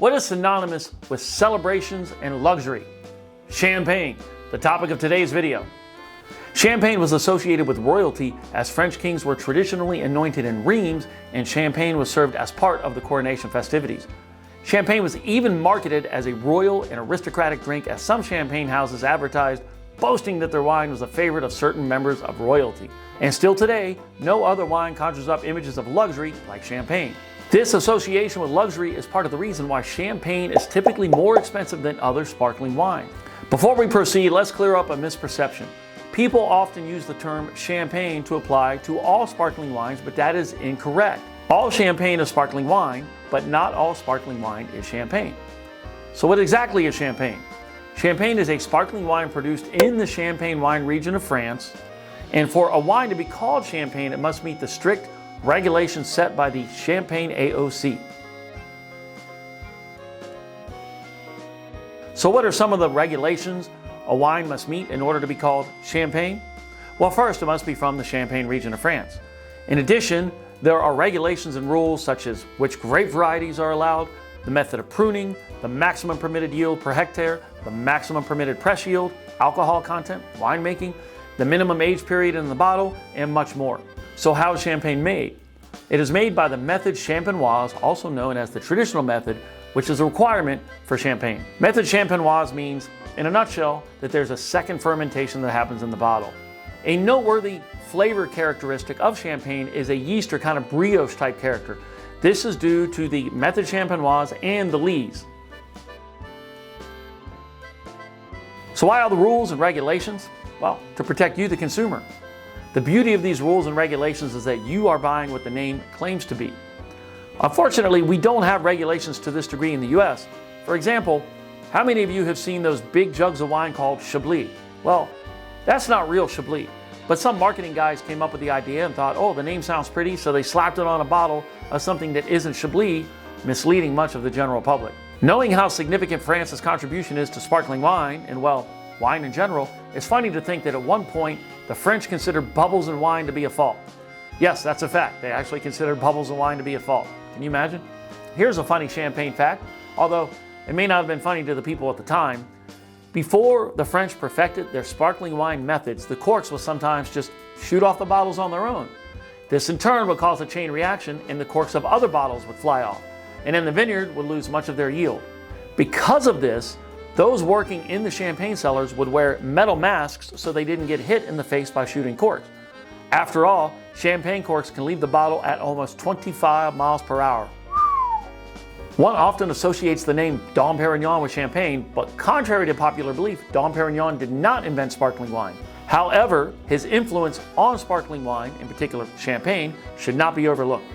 What is synonymous with celebrations and luxury? Champagne, the topic of today's video. Champagne was associated with royalty as French kings were traditionally anointed in Reims, and champagne was served as part of the coronation festivities. Champagne was even marketed as a royal and aristocratic drink, as some champagne houses advertised, boasting that their wine was a favorite of certain members of royalty. And still today, no other wine conjures up images of luxury like champagne. This association with luxury is part of the reason why champagne is typically more expensive than other sparkling wine. Before we proceed, let's clear up a misperception. People often use the term champagne to apply to all sparkling wines, but that is incorrect. All champagne is sparkling wine, but not all sparkling wine is champagne. So what exactly is champagne? Champagne is a sparkling wine produced in the Champagne wine region of France, and for a wine to be called champagne, it must meet the strict regulations set by the Champagne AOC. So what are some of the regulations a wine must meet in order to be called champagne? Well, first, it must be from the Champagne region of France. In addition, there are regulations and rules such as which grape varieties are allowed, the method of pruning, the maximum permitted yield per hectare, the maximum permitted press yield, alcohol content, winemaking, the minimum age period in the bottle, and much more. So how is champagne made? It is made by the method champenoise, also known as the traditional method, which is a requirement for champagne. Method champenoise means, in a nutshell, that there's a second fermentation that happens in the bottle. A noteworthy flavor characteristic of champagne is a yeast or kind of brioche type character. This is due to the method champenoise and the lees. So why all the rules and regulations? Well, to protect you, the consumer. The beauty of these rules and regulations is that you are buying what the name claims to be. Unfortunately, we don't have regulations to this degree in the US. For example, how many of you have seen those big jugs of wine called Chablis? Well, that's not real Chablis, but some marketing guys came up with the idea and thought, oh, the name sounds pretty, so they slapped it on a bottle of something that isn't Chablis, misleading much of the general public. Knowing how significant France's contribution is to sparkling wine, and well, wine in general, it's funny to think that at one point, the French considered bubbles in wine to be a fault. Yes, that's a fact. They actually considered bubbles in wine to be a fault. Can you imagine? Here's a funny champagne fact, although it may not have been funny to the people at the time. Before the French perfected their sparkling wine methods, the corks would sometimes just shoot off the bottles on their own. This in turn would cause a chain reaction, and the corks of other bottles would fly off, and then the vineyard would lose much of their yield. Because of this, those working in the champagne cellars would wear metal masks so they didn't get hit in the face by shooting corks. After all, champagne corks can leave the bottle at almost 25 miles per hour. One often associates the name Dom Perignon with champagne, but contrary to popular belief, Dom Perignon did not invent sparkling wine. However, his influence on sparkling wine, in particular champagne, should not be overlooked.